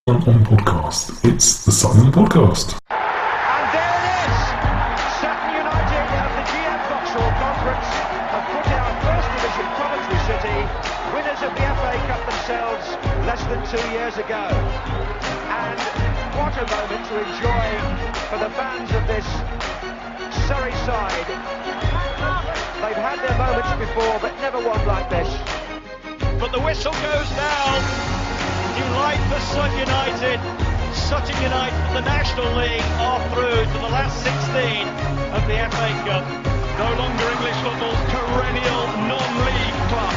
On podcast. It's the Sutton podcast. And there it is! Sutton United of the GM Vauxhall Conference have put out First Division Coventry City, winners of the FA Cup themselves less than 2 years ago. And what a moment to enjoy for the fans of this Surrey side. They've had their moments before, but never one like this. But the whistle goes now. New life for Sutton United. Sutton United from the National League are through to the last 16 of the FA Cup. No longer English football's perennial non-league club.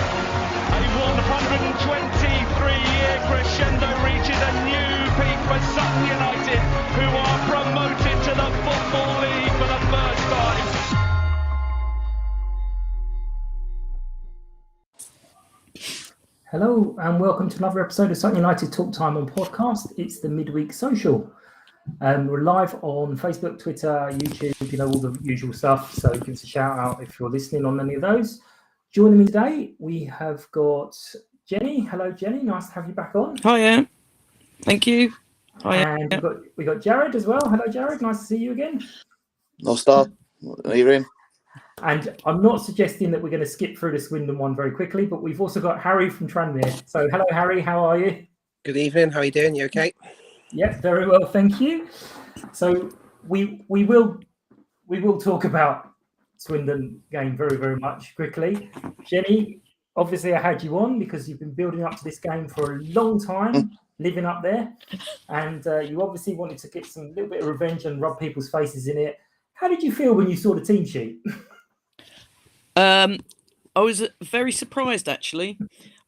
A 123-year crescendo reaches a new peak for Sutton United, who are promoted to the Football League for the first time. Hello and welcome to another episode of Sutton United Talk Time on podcast. It's the midweek social. We're live on Facebook, Twitter, YouTube, all the usual stuff. So give us a shout out if you're listening on any of those. Joining me today, we have got Jenny. Hello, Jenny. Nice to have you back on. Hiya. Thank you. Hiya. And we got Jared as well. Hello, Jared. Nice to see you again. No star. Evening. And I'm not suggesting that we're going to skip through the Swindon one very quickly, but we've also got Harry from Tranmere. So hello, Harry. How are you? Good evening. How are you doing? You okay? Yeah, very well, thank you. So we will talk about Swindon game very, very much quickly. Jenny, obviously I had you on because you've been building up to this game for a long time, living up there, and you obviously wanted to get some little bit of revenge and rub people's faces in it. How did you feel when you saw the team sheet? I was very surprised, actually.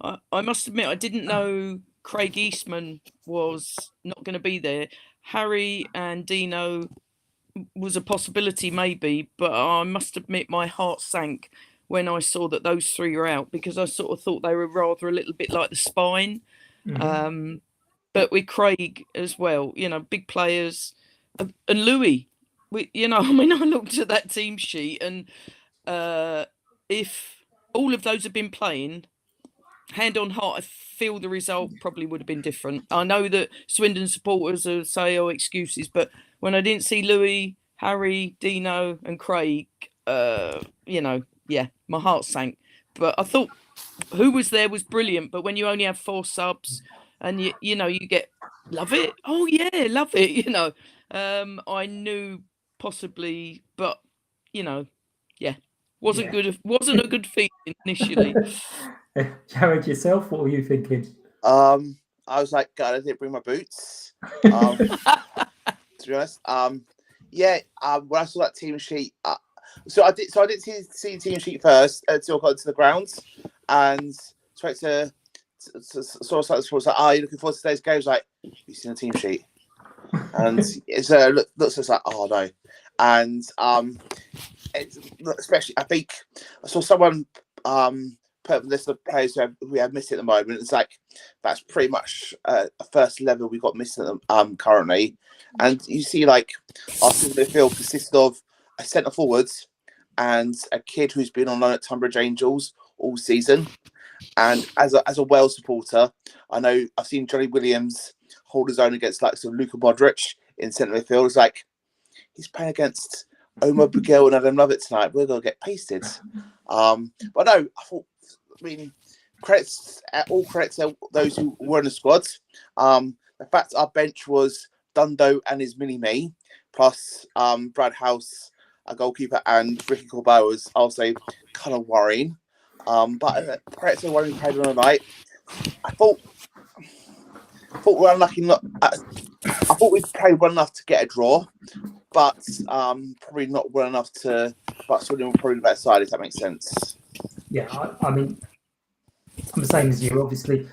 I must admit, I didn't know Craig Eastman was not going to be there. Harry and Dino was a possibility, maybe, but I must admit my heart sank when I saw that those three were out because I sort of thought they were rather a little bit like the spine. Mm-hmm. But with Craig as well, big players. And Louis, I looked at that team sheet and if all of those had been playing, hand on heart, I feel the result probably would have been different. I know that Swindon supporters will say, excuses, but when I didn't see Louis, Harry, Dino and Craig, my heart sank. But I thought who was there was brilliant, but when you only have 4 subs and you get, love it. Oh yeah, love it, I knew possibly, but wasn't good. Wasn't a good feeling initially. Jared, yourself, what were you thinking? I was like, God, I didn't bring my boots. To be honest, when I saw that team sheet, so I didn't see the team sheet first until I got to the grounds and spoke to someone like was like, you looking forward to today's game? I was like, you seen the team sheet? And it's looks just like, oh no, and especially I think I saw someone put up a list of players we have missing at the moment. It's like that's pretty much a first level we've got missing currently, and you see like our midfield consisted of a centre forwards and a kid who's been on loan at Tunbridge Angels all season. And as a Wales supporter, I know I've seen Johnny Williams hold his own against like some Luka Modric in centre midfield. It's like he's playing against Omar Bugel and Adam Lovett tonight. We're gonna get pasted. But no, all credits to those who were in the squad. The fact our bench was Dundo and his mini-me, plus Brad House, a goalkeeper, and Ricky Corbell was, I'll say, kind of worrying. But credits to everyone who played on the night. I thought we were unlucky. I thought we played well enough to get a draw, but probably not well enough to. But Swindon were probably the better side, if that makes sense. Yeah, I mean, I'm the same as you. Obviously,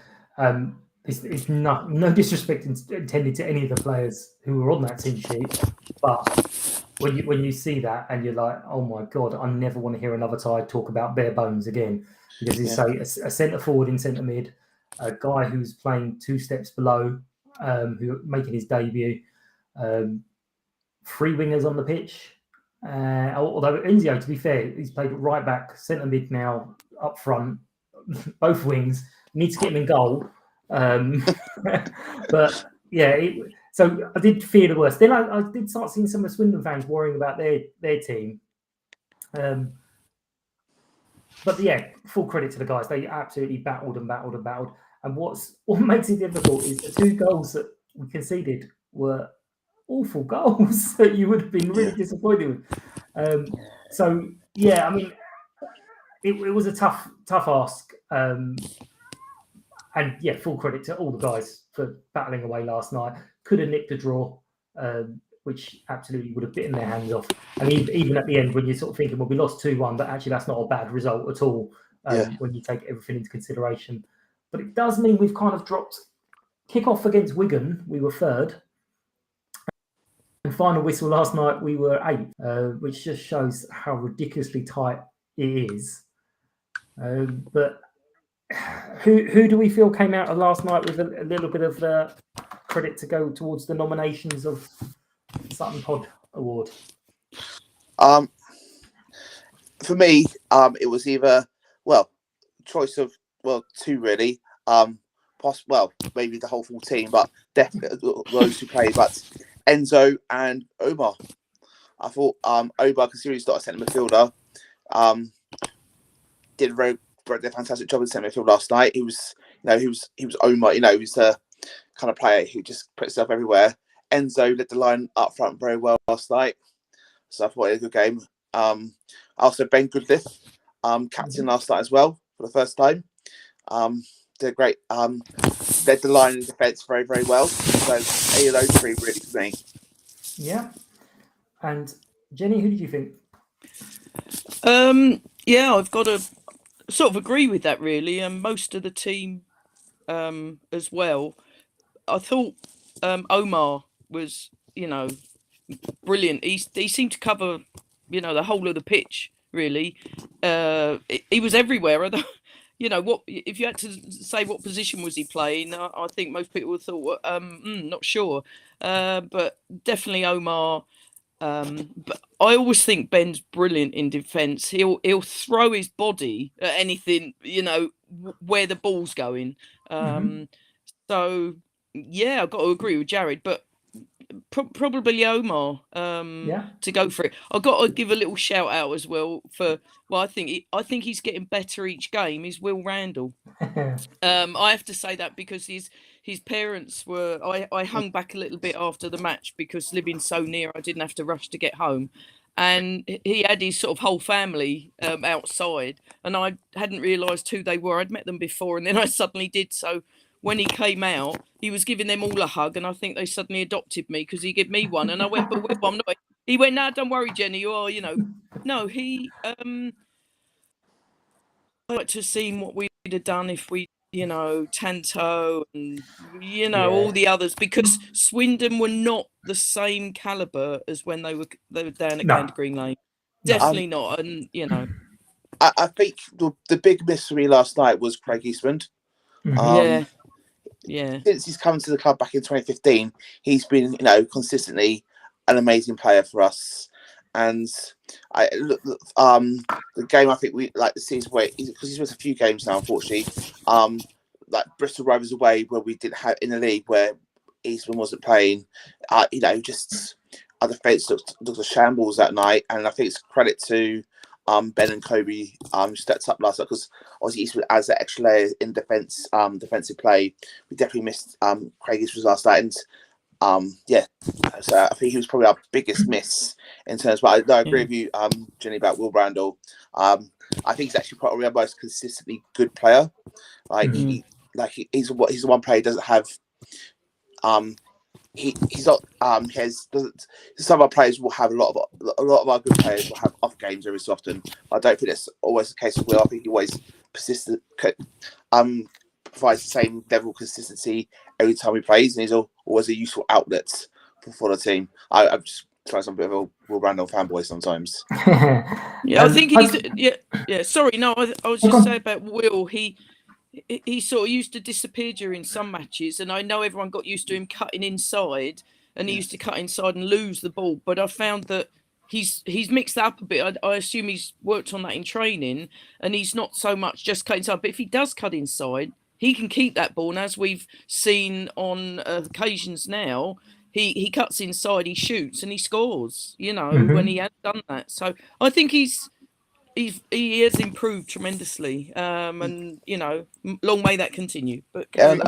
it's no disrespect intended to any of the players who were on that team sheet, but when you see that and you're like, oh my god, I never want to hear another side talk about bare bones again, because you say a centre forward in centre mid, a guy who's playing 2 steps below, who making his debut, 3 wingers on the pitch. Although Enzio, to be fair, he's played right back, centre mid now, up front, both wings. Need to get him in goal. But So I did fear the worst. Then I did start seeing some of the Swindon fans worrying about their team. But yeah, full credit to the guys. They absolutely battled. And what makes it difficult is the 2 goals that we conceded were awful goals that you would have been really disappointed with. So yeah, I mean, it was a tough ask. And yeah, full credit to all the guys for battling away last night. Could have nicked a draw, which absolutely would have bitten their hands off. And even at the end, when you're sort of thinking, well, we lost 2-1, but actually that's not a bad result at all when you take everything into consideration. But it does mean we've kind of dropped. Kick-off against Wigan, we were 3rd. And final whistle last night, we were 8th, which just shows how ridiculously tight it is. But who do we feel came out of last night with a little bit of credit to go towards the nominations of Sutton Pod Award? For me, it was either choice of 2 really. Maybe the whole full team, but definitely those who played. But Enzo and Omar, I thought Omar, considering he's not a centre midfielder, did a fantastic job in centre midfield last night. He was Omar. He was the kind of player who just put himself everywhere. Enzo led the line up front very well last night, so I thought it was a good game. Also Ben Goodliffe, captain last night as well for the first time. Did great. Led the line in defence very, very well. So any of those 3 really for me. Yeah. And Jenny, who did you think? Yeah, I've got to sort of agree with that really, and most of the team as well. I thought Omar was, brilliant. He seemed to cover, the whole of the pitch really. He was everywhere. What if you had to say what position was he playing? I think most people thought, not sure, but definitely Omar. But I always think Ben's brilliant in defence. He'll throw his body at anything, where the ball's going. So yeah, I've got to agree with Jared, but probably Omar to go for it. I've got to give a little shout out as well for. Well, I think he's getting better each game. Is Will Randall? I have to say that because his parents were. I hung back a little bit after the match because living so near, I didn't have to rush to get home, and he had his sort of whole family outside, and I hadn't realised who they were. I'd met them before, and then I suddenly did. So when he came out, he was giving them all a hug, and I think they suddenly adopted me because he gave me one, and I went, "But Will, I'm not." He went, "No, don't worry, Jenny. You are, No, he. I'd like to have seen what we'd have done if we, Tanto and all the others, because Swindon were not the same calibre as when they were down at Gander Green Lane. Definitely not, and I think the big mystery last night was Craig Eastman. Yeah. Since he's come to the club back in 2015, he's been, consistently an amazing player for us. And the game, I think we like the season where, because he's missed a few games now, unfortunately. Like Bristol Rovers away, where we didn't have in the league where Eastman wasn't playing. Just our defence looked a shambles that night, and I think it's credit to Ben and Kobe stepped up last night, because obviously Eastwood adds that extra layer in defence, defensive play. We definitely missed Craig Eastwood last night, and so I think he was probably our biggest miss in terms. But I agree with you, Jenny, about Will Randall. I think he's actually probably our most consistently good player. He's the one player who doesn't have. He's not. Some of our players will have a lot of our good players will have off games every so often. I don't think that's always the case with Will. I think he always persistent. Provides the same level of consistency every time he plays, and he's always a useful outlet for the team. I'm just trying some bit of a Will Randall fanboy sometimes. I think he's. Sorry, no, I was just saying about Will. He sort of used to disappear during some matches, and I know everyone got used to him cutting inside, and he used to cut inside and lose the ball. But I found that he's mixed that up a bit. I assume he's worked on that in training, and he's not so much just cut inside. But if he does cut inside, he can keep that ball. And as we've seen on occasions now, he cuts inside, he shoots, and he scores. You know, when he had done that. So I think he has improved tremendously. And you know, long may that continue. But And,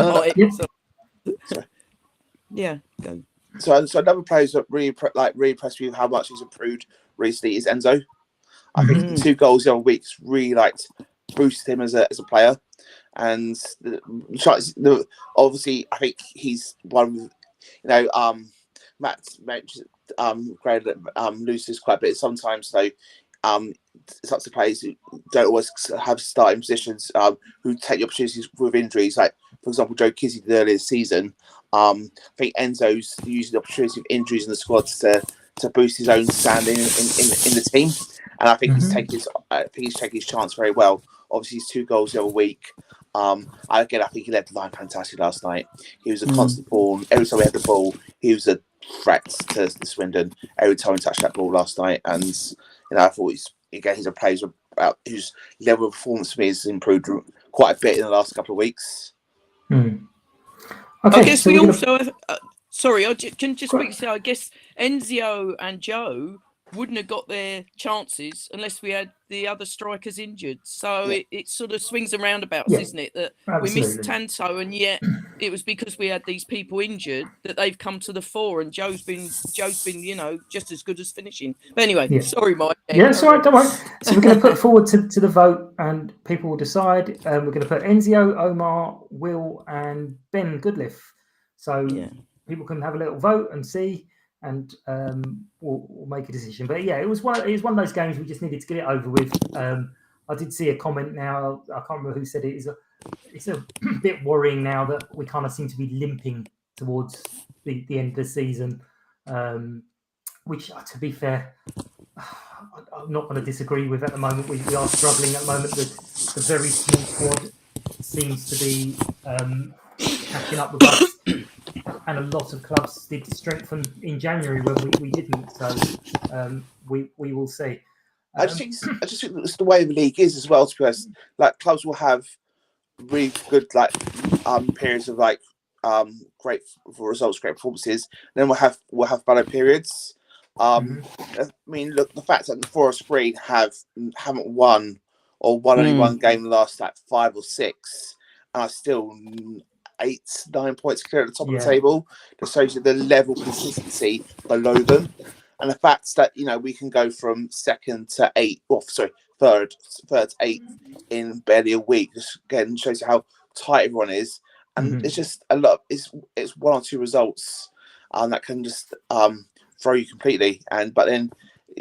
yeah, go. So another player that really impressed me with how much he's improved recently is Enzo. I think the 2 goals the other week really boosted him as a player, and obviously I think he's one. Matt mentioned loses quite a bit sometimes. So such a players who don't always have starting positions, who take the opportunities with injuries. Like for example, Joe Kizzy did earlier this season. I think Enzo's using the opportunity of injuries in the squad to boost his own standing in the team, and I think he's taking his chance very well. Obviously, his 2 goals the other week. I think he led the line fantastic last night. He was a constant ball. Every time we had the ball, he was a threat to Swindon. Every time he touched that ball last night, and I thought he's a player whose level of performance for me has improved quite a bit in the last couple of weeks. Okay, I guess so we also have, sorry, I can just quickly say, I guess Enzio and Joe wouldn't have got their chances unless we had the other strikers injured. So it sort of swings and roundabouts, isn't it? That we missed Tanto, and yet it was because we had these people injured that they've come to the fore, and Joe's been just as good as finishing. But anyway, sorry, Mike. Yeah, it's all right, don't worry. So we're going to put forward to the vote, and people will decide. We're going to put Enzio, Omar, Will, and Ben Goodliff. So people can have a little vote and see, and we'll make a decision. But yeah, it was one of those games we just needed to get it over with. I did see a comment now. I can't remember who said it. It's a bit worrying now that we kind of seem to be limping towards the end of the season, which, to be fair, I'm not going to disagree with at the moment. We are struggling at the moment. The very small squad seems to be catching up with us. And a lot of clubs did strengthen in January when we didn't. So we will see. I just think it's the way the league is as well. To be honest, like clubs will have really good periods of great results, great performances. And then we'll have better periods. I mean, look, the fact that the Forest Green haven't won or won only one game in the last 5 or 6, and are still 8-9 points clear at the top of the table, just shows you the level of consistency below them, and the fact that we can go from 2nd to 8th, third to 8th in barely a week. Just again shows you how tight everyone is, and it's just a lot. It's 1 or 2 results that can just throw you completely. But then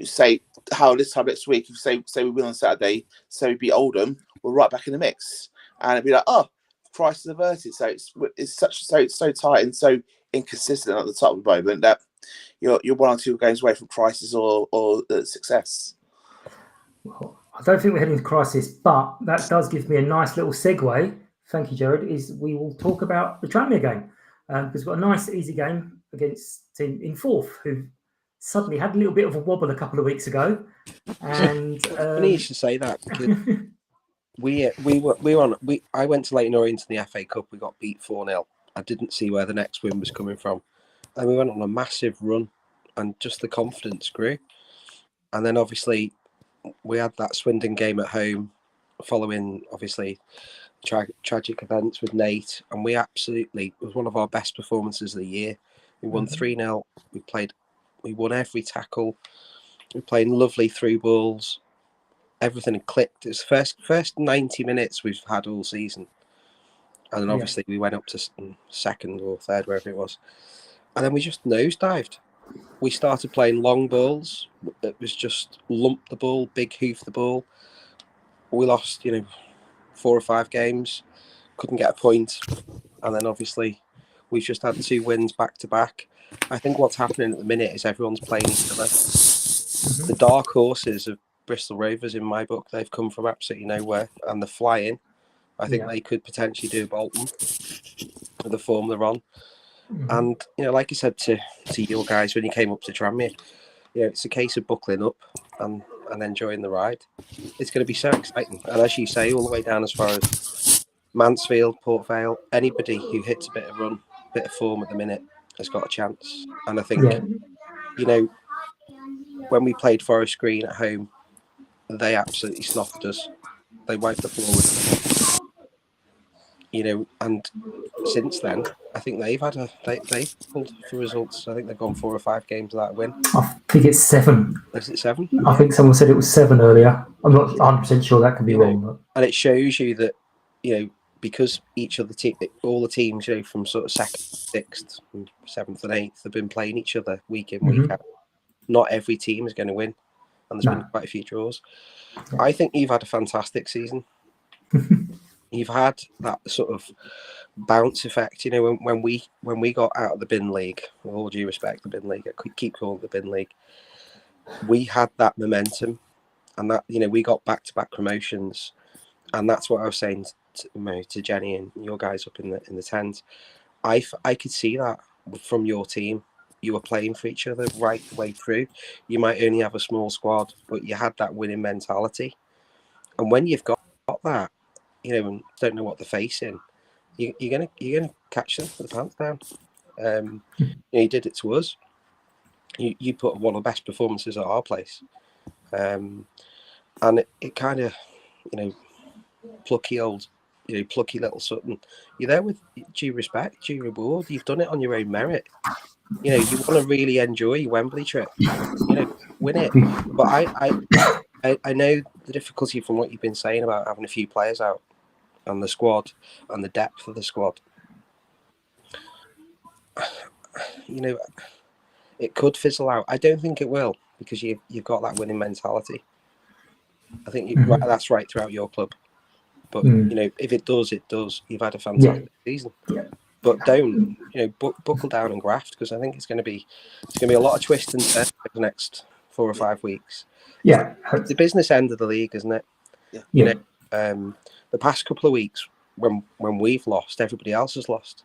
say how this time next week, if say we win on Saturday, so we beat Oldham, we're right back in the mix, and it'd be like, oh, crisis averted. So it's so tight and so inconsistent at the top of the moment that you're 1 or 2 games away from crisis or success. Well, I don't think we're heading to crisis, but that does give me a nice little segue. Thank you, Jared. Is we will talk about the Tranmere game because we've got a nice easy game against a team in 4th who suddenly had a little bit of a wobble a couple of weeks ago. And funny you should say that. I went to Leighton Orient in the FA Cup. We got beat 4-0. I didn't see where the next win was coming from. And we went on a massive run and just the confidence grew. And then obviously we had that Swindon game at home following obviously tragic events with Nate. And it was one of our best performances of the year. We won 3-0. We won every tackle. We played lovely through balls. Everything had clicked. It's first 90 minutes we've had all season. And then obviously we went up to 2nd or 3rd, wherever it was. And then we just nosedived. We started playing long balls. It was just lump the ball, big hoof the ball. We lost, 4 or 5 games. Couldn't get a point. And then obviously we've just had 2 wins back to back. I think what's happening at the minute is everyone's playing each other. The dark horses of Bristol Rovers, in my book, they've come from absolutely nowhere, and they're flying. I think they could potentially do Bolton with the form they're on. And like I said to your guys when you came up to Tranmere, it's a case of buckling up and enjoying the ride. It's going to be so exciting, and as you say, all the way down as far as Mansfield, Port Vale, anybody who hits a bit of run, bit of form at the minute has got a chance. And I think, when we played Forest Green at home, they absolutely snoffed us. They wiped the floor with us. And since then, I think they've pulled for results. I think they've gone 4 or 5 games without a win. I think it's 7. Is it 7? I think someone said it was 7 earlier. I'm not 100% sure, that could be wrong. But... And it shows you that, because each of all the teams, from sort of 2nd, 6th, and 7th and 8th have been playing each other week in, week out. Not every team is going to win, and there's been quite a few draws. Yeah. I think you've had a fantastic season. You've had that sort of bounce effect, when we got out of the bin league. With all due respect, the bin league, I keep calling it the bin league. We had that momentum, and that we got back-to-back promotions, and that's what I was saying to Jenny and your guys up in the tent. I could see that from your team. You were playing for each other right the way through. You might only have a small squad, but you had that winning mentality. And when you've got that, and don't know what they're facing, you're gonna catch them with the pants down. You did it to us. You put one of the best performances at our place, and it kind of, plucky little Sutton. You're there with due respect, due reward. You've done it on your own merit. You want to really enjoy your Wembley trip. Win it. But I know the difficulty from what you've been saying about having a few players out and the squad and the depth of the squad. It could fizzle out. I don't think it will, because you've got that winning mentality. I think that's right throughout your club. But if it does, it does. You've had a fantastic season. Yeah. But don't, buckle down and graft, because I think it's going to be a lot of twists and turns for the next 4 or 5 weeks. Yeah, it's the business end of the league, isn't it? Yeah. The past couple of weeks when we've lost, everybody else has lost.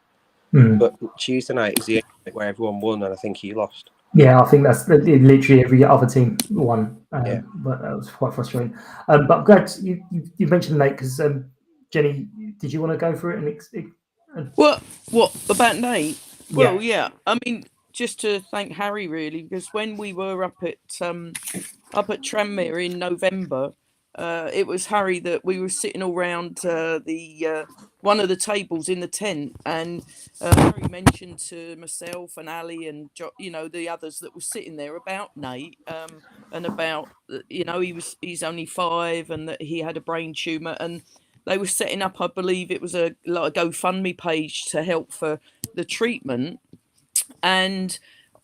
But Tuesday night is the only night where everyone won, and I think you lost. Yeah, I think that's literally every other team won. But that was quite frustrating. But I'm glad you mentioned Nate, because Jenny, did you want to go for it? What about Nate? Well, yeah. I mean, just to thank Harry, really, because when we were up at Tranmere in November, it was Harry that we were sitting all around the one of the tables in the tent, and Harry mentioned to myself and Ali and the others that were sitting there about Nate, and about he's only 5 and that he had a brain tumour, and they were setting up, I believe it was a GoFundMe page to help for the treatment, and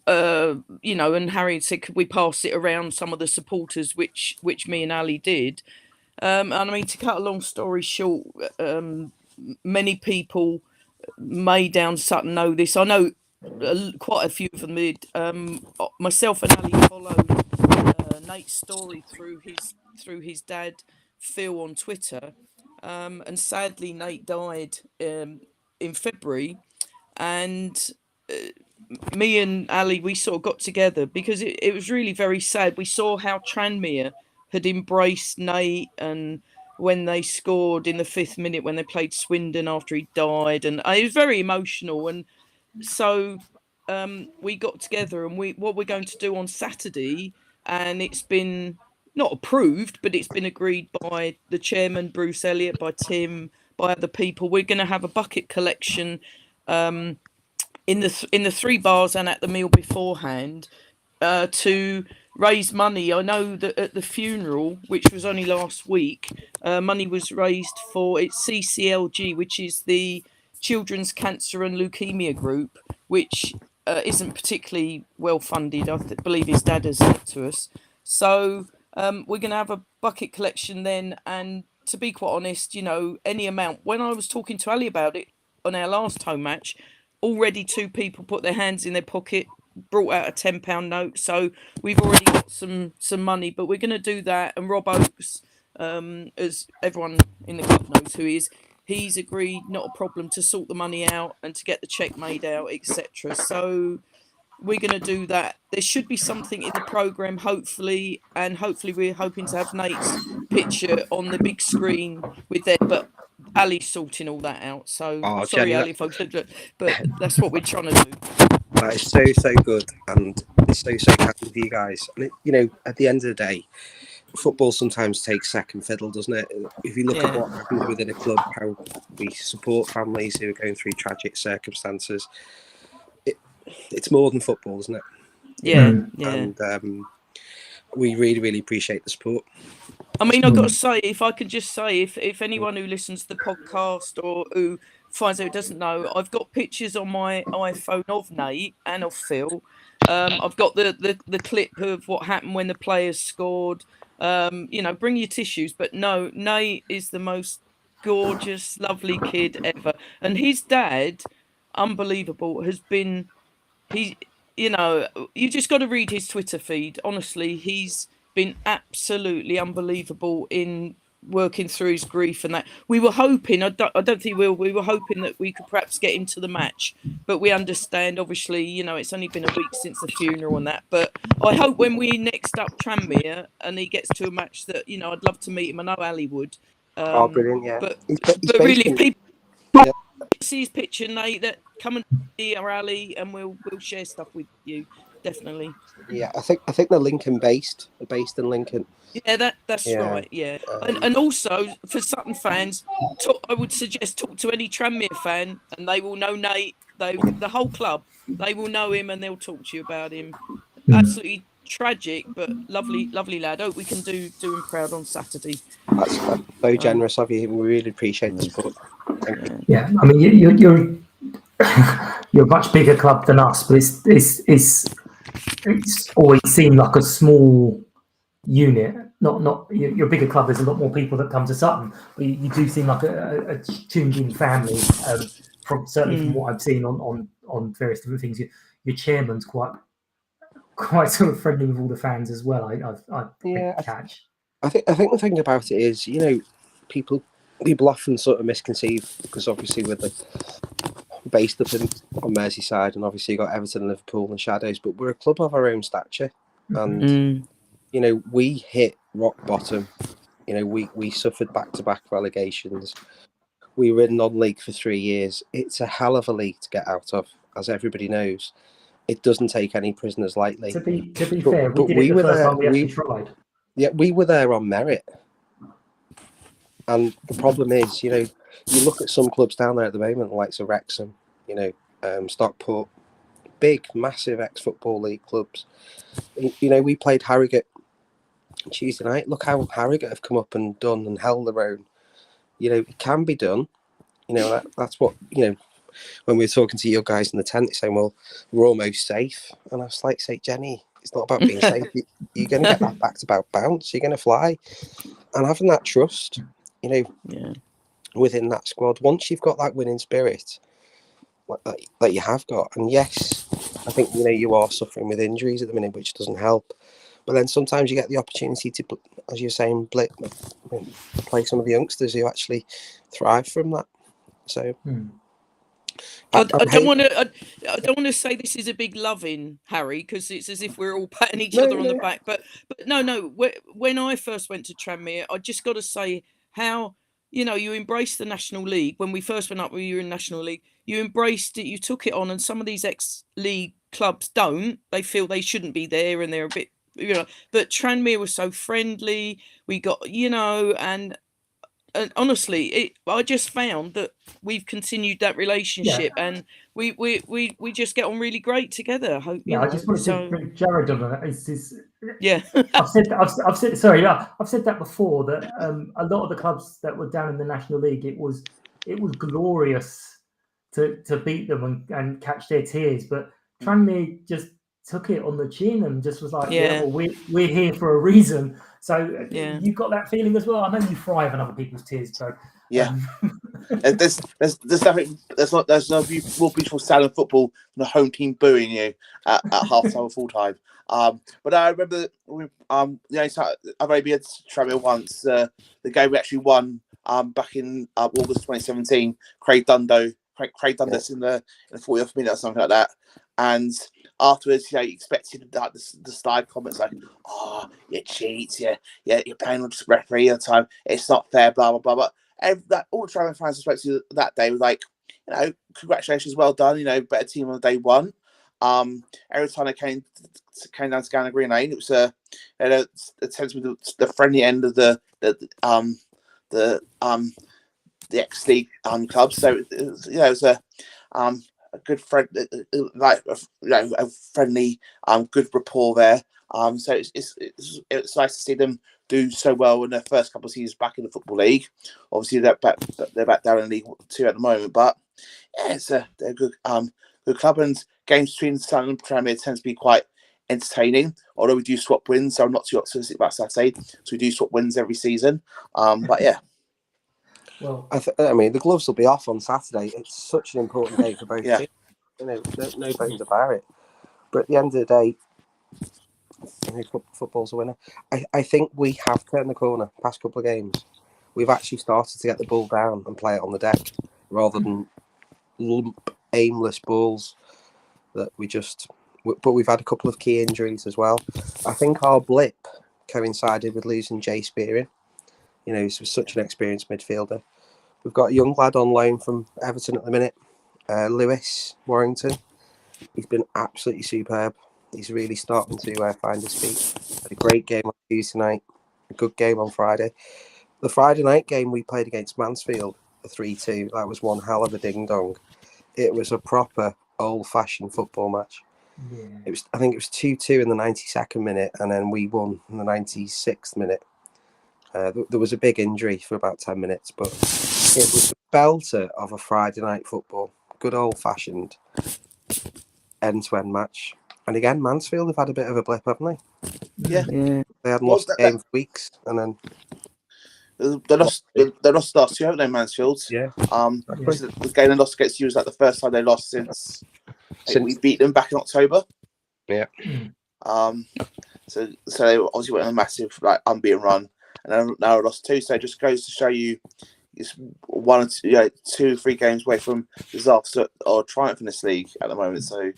and Harry said, could we pass it around some of the supporters, which me and Ali did. And I mean, to cut a long story short, many people down Sutton know this. I know quite a few of them did. Myself and Ali followed Nate's story through his dad, Phil, on Twitter. And sadly, Nate died in February. And me and Ali, we sort of got together because it was really very sad. We saw how Tranmere had embraced Nate, and when they scored in the 5th minute when they played Swindon after he died, and it was very emotional. And so we got together, and what we're going to do on Saturday, and it's been not approved, but it's been agreed by the chairman, Bruce Elliott, by Tim, by other people. We're going to have a bucket collection in the 3 bars and at the meal beforehand to raise money. I know that at the funeral, which was only last week, money was raised for CCLG, which is the Children's Cancer and Leukemia Group, which isn't particularly well funded. I believe his dad has said to us. So we're going to have a bucket collection then, and to be quite honest, any amount. When I was talking to Ali about it on our last home match, already 2 people put their hands in their pocket, brought out a £10 note, so we've already got some money. But we're going to do that, and Rob Oakes, as everyone in the club knows who he is, he's agreed, not a problem, to sort the money out and to get the cheque made out, etc. So we're going to do that. There should be something in the programme, hopefully, and hopefully we're hoping to have Nate's picture on the big screen with there. But Ali's sorting all that out. So Oh, sorry, Jenny, Ali, if I but that's what we're trying to do. that is so good, and it's so kind of you guys. And at the end of the day, football sometimes takes second fiddle, doesn't it? If you look at what happens within a club, how we support families who are going through tragic circumstances, it's more than football, isn't it? Yeah. And we really, really appreciate the support. I mean, I've got to say, if I could just say, if anyone who listens to the podcast or who finds out who doesn't know, I've got pictures on my iPhone of Nate and of Phil. I've got the clip of what happened when the players scored. Bring your tissues. But no, Nate is the most gorgeous, lovely kid ever. And his dad, unbelievable, has been... you just got to read his Twitter feed. Honestly, he's been absolutely unbelievable in working through his grief and that. We were hoping, I don't think we were hoping that we could perhaps get into the match, but we understand, obviously, it's only been a week since the funeral and that. But I hope when we next up Tranmere and he gets to a match that, I'd love to meet him. I know Ali would. Brilliant, yeah. But He's really, in... people... Yeah. See his picture, Nate, that come and see our Ali, and we'll share stuff with you, definitely. Yeah, I think they're Lincoln based. They're based in Lincoln. Yeah, that's right. Yeah, and also for Sutton fans, I would suggest talk to any Tranmere fan, and they will know Nate. The whole club, they will know him, and they'll talk to you about him. Absolutely tragic, but lovely lad. Hope we can do him proud on Saturday. That's so generous of you. We really appreciate the support. Thank you. Yeah, I mean, you're you're a much bigger club than us, but it's always seemed like a small unit. Not your bigger club. There's a lot more people that come to Sutton, but you do seem like a tuned-in family. Certainly from what I've seen on various different things, your chairman's quite sort of friendly with all the fans as well. I catch. I think the thing about it is, people often sort of misconceive, because obviously we're based up on Merseyside, and obviously you got Everton, Liverpool, and Shadows, but we're a club of our own stature, and we hit rock bottom. We suffered back-to-back relegations. We were in non-league for 3 years. It's a hell of a league to get out of, as everybody knows. It doesn't take any prisoners lightly. To be fair, we were there. We actually tried. Yeah, we were there on merit. And the problem is, you look at some clubs down there at the moment, like Wrexham, Stockport, big, massive ex-Football League clubs. We played Harrogate Tuesday night. Look how Harrogate have come up and done and held their own. It can be done. That's what, when we were talking to your guys in the tent, saying, well, we're almost safe. And I was like, say, Jenny, it's not about being safe. You're going to get that back-to-back bounce. You're going to fly. And having that trust, within that squad, once you've got that winning spirit that you have got, and yes, I think you are suffering with injuries at the minute, which doesn't help. But then sometimes you get the opportunity to, as you're saying, play some of the youngsters who actually thrive from that. So I don't want to say this is a big loving, Harry, because it's as if we're all patting each other on the back. But no. When I first went to Tranmere, I just got to say how you embraced the National League. When we first went up, we were in National League. You embraced it. You took it on, and some of these ex-league clubs don't. They feel they shouldn't be there, and they're a bit, But Tranmere was so friendly. We got, and honestly, I just found that we've continued that relationship, and we just get on really great together. I hope. I just wanted to bring Jared on that. I've said that before, that a lot of the clubs that were down in the National League, it was glorious to beat them and catch their tears, but Tranmere just took it on the chin and just was like, we're here for a reason. So you've got that feeling as well. I know you thrive on other people's tears, so there's nothing. There's no more beautiful sound of football than the home team booing you at half time or full time. But I remember the only time I've only been to Tranmere once. The game we actually won back in August 2017. Craig Dundas in the 40th minute or something like that, and afterwards, you expected that the slide comments like, "Oh, you cheat, you're paying on referee all the time. It's not fair, blah blah blah." But all the Tranmere fans I spoke to that day was like, congratulations, well done. Better team on day one. Every time I came down to Gallagher Green Lane, it was a tends to be the friendly end of the ex-league club. So it was a good friend, a friendly good rapport there. So it's nice to see them do so well in their first couple of seasons back in the Football League. Obviously, they're back down in League 2 at the moment, but yeah, they're a good club, and games between Sutton and Tranmere tend to be quite entertaining. Although we do swap wins, so I'm not too optimistic about Saturday. So we do swap wins every season. But yeah. Well, I mean, the gloves will be off on Saturday. It's such an important day for both teams. No bones about it. But at the end of the day, football's a winner. I think we have turned the corner past couple of games. We've actually started to get the ball down and play it on the deck rather than lump aimless balls that we just... But we've had a couple of key injuries as well. I think our blip coincided with losing Jay Spearing. He's such an experienced midfielder. We've got a young lad on loan from Everton at the minute, Lewis Warrington. He's been absolutely superb. He's really starting to find his feet. Had a great game on Tuesday night, a good game on Friday. The Friday night game we played against Mansfield, a 3-2. That was one hell of a ding-dong. It was a proper old-fashioned football match. Yeah. I think it was 2-2 in the 92nd minute, and then we won in the 96th minute. There was a big injury for about 10 minutes, but it was a belter of a Friday night football. Good old-fashioned end-to-end match. And again, Mansfield have had a bit of a blip, haven't they? Yeah. They hadn't lost the game for weeks, and then... They lost last 2, haven't they, Mansfield? Yeah. The game they lost against you was like the first time they lost since we beat them back in October. Yeah. So they obviously went on a massive unbeaten run, and now they lost 2. So it just goes to show you, it's 1 or 2, 3 games away from disaster or triumph in this league at the moment. So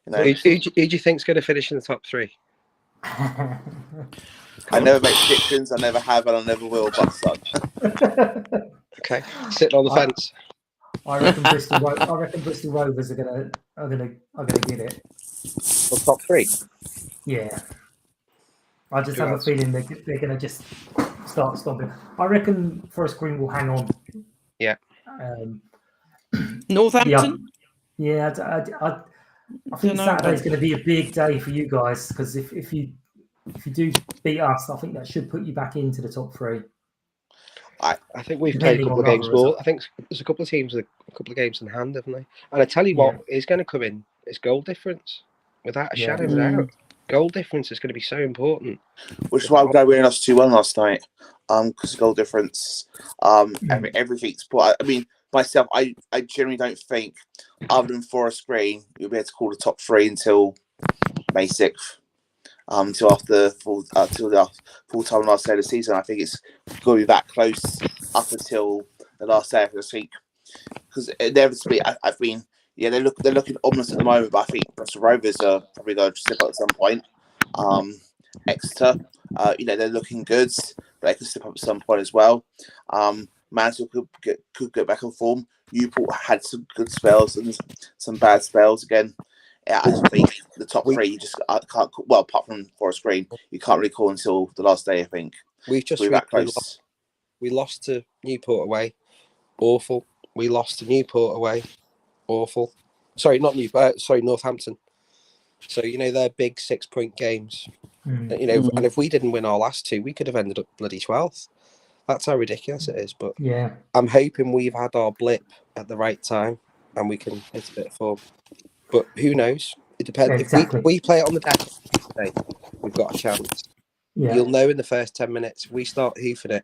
who do you think's going to finish in the top 3? I never make predictions. I never have, and I never will. But son. Okay, sitting on the fence. I reckon Bristol Rovers are gonna get it. Well, top 3. Yeah, I just have a feeling they're gonna just start stopping. I reckon Forest Green will hang on. Yeah. Northampton. Yeah, I think Saturday's going to be a big day for you guys, because if you do beat us, I think that should put you back into the top 3. I think we've played a couple of games more. I think there's a couple of teams with a couple of games in hand, haven't they? And I tell you what is going to come in is goal difference. Without a shadow of a doubt. Goal difference is going to be so important. Which is why I'm glad we lost 2-1 last night. Because goal difference, everything's put. I mean, myself, I generally don't think, other than Forest Green, you'll be able to call the top 3 until May 6th. Until after full time last day of the season. I think it's going to be that close up until the last day of the week. Because inevitably, I mean, they're looking ominous at the moment, but I think Bristol Rovers are probably going to slip up at some point. Exeter, they're looking good, but they could slip up at some point as well. Mansfield could get back on form. Newport had some good spells and some bad spells again. Yeah, I think the top 3 you just can't. Well, apart from Forest Green, you can't really call until the last day. I think we've just that close. We lost to Newport away, awful. We lost to Newport away, awful. Sorry, not Newport. Sorry, Northampton. So they're big 6-point games. And if we didn't win our last 2, we could have ended up bloody 12th. That's how ridiculous it is. But yeah, I'm hoping we've had our blip at the right time and we can hit a bit of form. But who knows? It depends. Exactly. If we play it on the deck today, we've got a chance. Yeah. You'll know in the first 10 minutes. If we start hoofing it,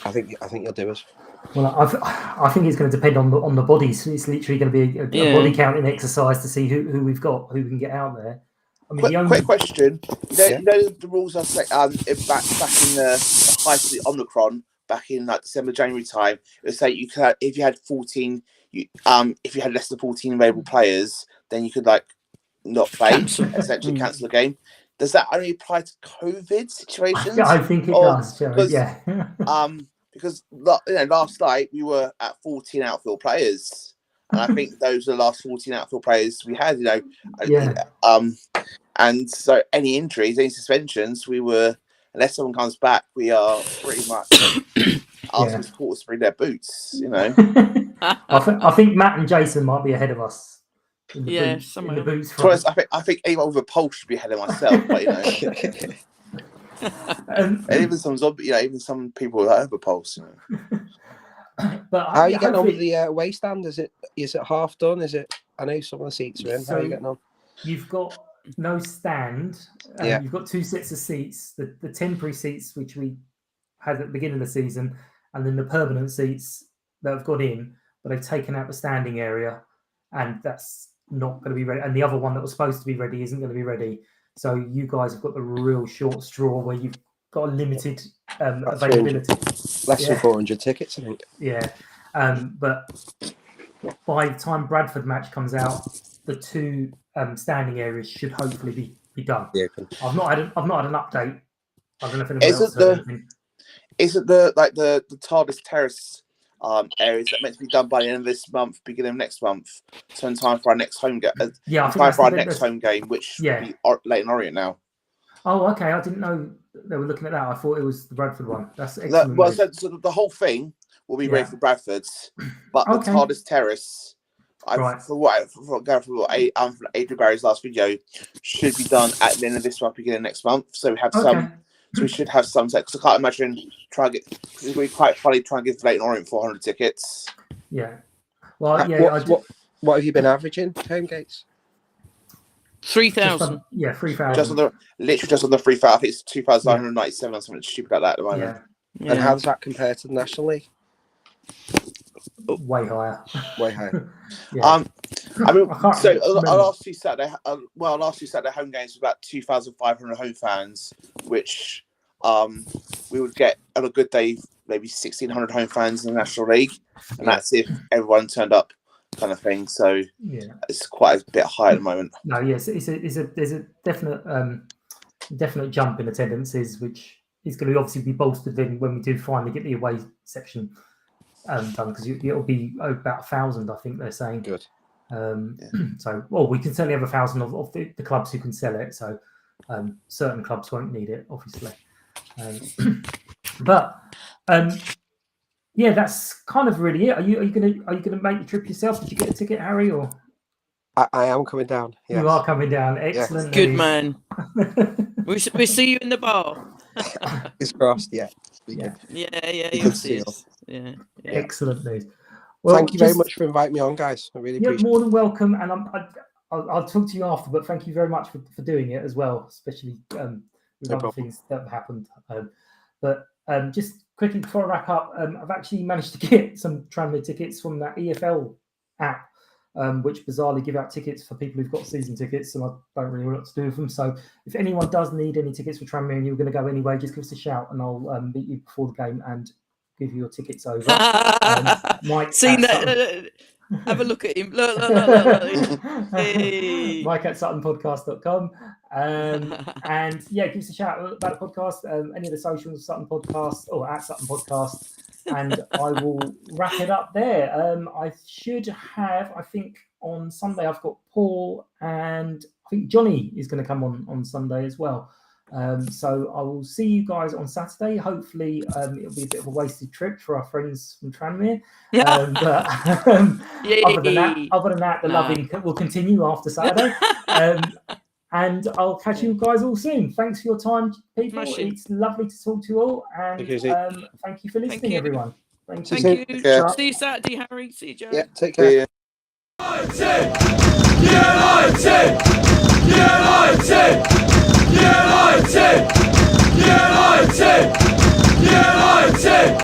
I think you'll do us. Well, I think it's going to depend on the bodies. It's literally going to be a body counting exercise to see who we've got, who can get out there. I mean, quick question. You know the rules are set back in the height of the Omicron back in December, January time. It would say you could, if you had 14. If you had less than 14 available players, then you could not play, essentially cancel the game. Does that only apply to COVID situations? I think it does, Jerry. Yeah. because last night we were at 14 outfield players, and I think those are the last 14 outfield players we had. And so any injuries, any suspensions, unless someone comes back, we are pretty much asking supporters to bring their boots. I think Matt and Jason might be ahead of us. In the boots front. I think anyone with a pulse should be ahead of myself, but and even some people that have a pulse. But how are you getting on with the away stand? Is it half done? I know some of the seats are in. So how are you getting on? You've got no stand. You've got 2 sets of seats. The temporary seats which we had at the beginning of the season, and then the permanent seats that have gone in, but they've taken out the standing area, and that's not going to be ready. And the other one that was supposed to be ready isn't going to be ready. So you guys have got the real short straw where you've got a limited availability. Less than 400 tickets, I think. Yeah, but by the time Bradford match comes out, the 2 standing areas should hopefully be done. Yeah. I've not had an update. I don't know if anyone else heard anything. Isn't the TARDIS Terrace areas that meant to be done by the end of this month, beginning of next month, so in time for our next home game? Home game, which will be Leighton Orient now. Oh, okay. I didn't know they were looking at that. I thought it was the Bradford one. That's excellent. So the whole thing will be ready for Bradford's, but the TARDIS Terrace, from Adrian Barry's last video, should be done at the end of this month, beginning of next month. So we have some. So we should have some. Because I can't imagine it's going to be quite funny trying to give Leighton Orient 400 tickets. Yeah. Well, yeah. What have you been averaging home gates? 3,000. 3,000. Just on the 3,000. I think it's 2,997 or something stupid like that at the moment. Yeah. And how does that compare to the National League? Way higher. I mean, our last 2 Saturday home games were about 2,500 home fans, which we would get on a good day maybe 1,600 home fans in the National League, and that's if everyone turned up, kind of thing. So it's quite a bit high at the moment. No, yes, there's a definite jump in attendances, which is going to obviously be bolstered then when we do finally get the away section done, because it'll be about 1,000, I think they're saying. Good. So, we can certainly have 1,000 of the clubs who can sell it. So, certain clubs won't need it, obviously. But that's kind of really it. Are you gonna make the trip yourself? Did you get a ticket, Harry? Or I am coming down. Yes. You are coming down. Excellent. Good man. We see you in the bar. It's crossed. Yeah. You'll see us. Yeah. Excellent news. Well, thank you very much for inviting me on, guys. I really appreciate it. You're more than welcome, and I'll talk to you after. But thank you very much for doing it as well, especially with other things that have happened. But just quickly before I wrap up, I've actually managed to get some Tranmere tickets from that EFL app, which bizarrely give out tickets for people who've got season tickets, and I don't really know what to do with them. So if anyone does need any tickets for Tranmere and you're going to go anyway, just give us a shout, and I'll meet you before the game and give you your tickets over. Mike, seen that? Have a look at him. Look. Hey. Mike at SuttonPodcast.com. And give us a shout about the podcast. Any of the socials, Sutton Podcast or at Sutton Podcast. And I will wrap it up there. I should have, I think on Sunday, I've got Paul and I think Johnny is going to come on Sunday as well. So I will see you guys on Saturday. Hopefully it'll be a bit of a wasted trip for our friends from Tranmere. But other than that, the loving will continue after Saturday. And I'll catch you guys all soon. Thanks for your time, people. It's lovely to talk to you all. And thank you for listening, everyone. Thank you. See you Saturday, Harry. See you, Joe. Yeah, take care. United!